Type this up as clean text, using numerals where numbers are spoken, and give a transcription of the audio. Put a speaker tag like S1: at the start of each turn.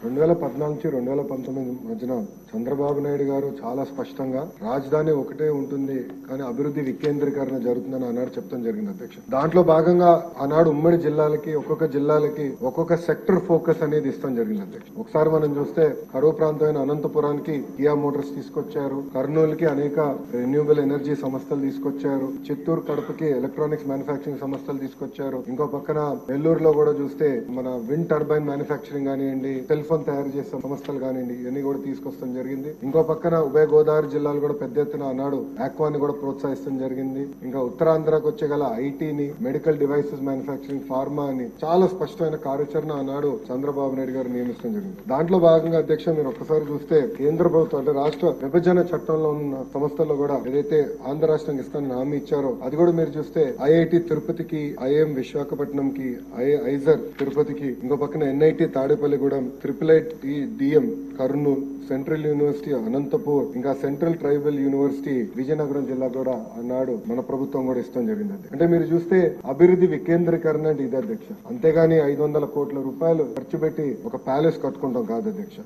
S1: 2014 నుంచి 2019 మధ్యన చంద్రబాబు నాయుడు గారు చాలా స్పష్టంగా రాజధాని ఒకటే ఉంటుంది కానీ అభివృద్ధి వికేంద్రీకరణ జరుగుతుందని ఆనాడు చెప్తాం జరిగింది అధ్యక్ష. దాంట్లో భాగంగా ఆనాడు ఉమ్మడి జిల్లాలకి ఒక్కొక్క సెక్టర్ ఫోకస్ అనేది ఇస్తాం జరిగింది అధ్యక్ష. ఒకసారి మనం చూస్తే కరువు ప్రాంతమైన అనంతపురానికి కియా మోటార్స్ తీసుకొచ్చారు, కర్నూలుకి అనేక రెన్యూబుల్ ఎనర్జీ సంస్థలు తీసుకొచ్చారు, చిత్తూరు కడపకి ఎలక్ట్రానిక్స్ మ్యానుఫాక్చరింగ్ సంస్థలు తీసుకొచ్చారు. ఇంకో పక్కన నెల్లూరులో కూడా చూస్తే మన విండ్ టర్బైన్ మ్యానుఫాక్చరింగ్ కానివ్వండి, సెల్ ఫోన్ తయారు చేసే సంస్థలు కానివ్వండి, ఇవన్నీ కూడా తీసుకొస్తాం జరిగింది. ఇంకో పక్కన ఉభయ గోదావరి జిల్లాలు కూడా పెద్ద ఎత్తున ఆనాడు ఆక్వాని కూడా ప్రోత్సహిస్తాం జరిగింది. ఇంకా ఉత్తరాంధ్రకు వచ్చే గల ఐటీని, మెడికల్ డివైసెస్ మ్యానుఫాక్చరింగ్, ఫార్మా అని చాలా స్పష్టమైన కార్యాచరణ ఆనాడు చంద్రబాబు నాయుడు గారు నియమించడం జరిగింది. దాంట్లో భాగంగా అధ్యక్ష మీరు ఒక్కసారి చూస్తే కేంద్ర ప్రభుత్వం అంటే రాష్ట్ర విభజన చట్టంలో ఉన్న సంస్థల్లో కూడా ఏదైతే ఆంధ్ర రాష్ట్రానికి ఇస్తానని హామీ ఇచ్చారో అది కూడా మీరు చూస్తే ఐఐటి తిరుపతికి, ఐఎం విశాఖపట్నంకి, ఐజర్ తిరుపతికి, ఇంకో పక్కన NIT Tadepalligudem, IIIT-DM Kurnool, central university Anantapur, ఇంకా సెంట్రల్ ట్రైబల్ యూనివర్సిటీ విజయనగరం జిల్లా కూడా అన్నాడు మన ప్రభుత్వం కూడా ఇష్టం జరిగింది. అంటే మీరు చూస్తే అభివృద్ధి వికేంద్రీకరణ అంటే ఇదే అధ్యక్ష. అంతేగాని 500 కోట్ల రూపాయలు ఖర్చు పెట్టి ఒక ప్యాలెస్ కట్టుకుంటాం కాదు అధ్యక్ష.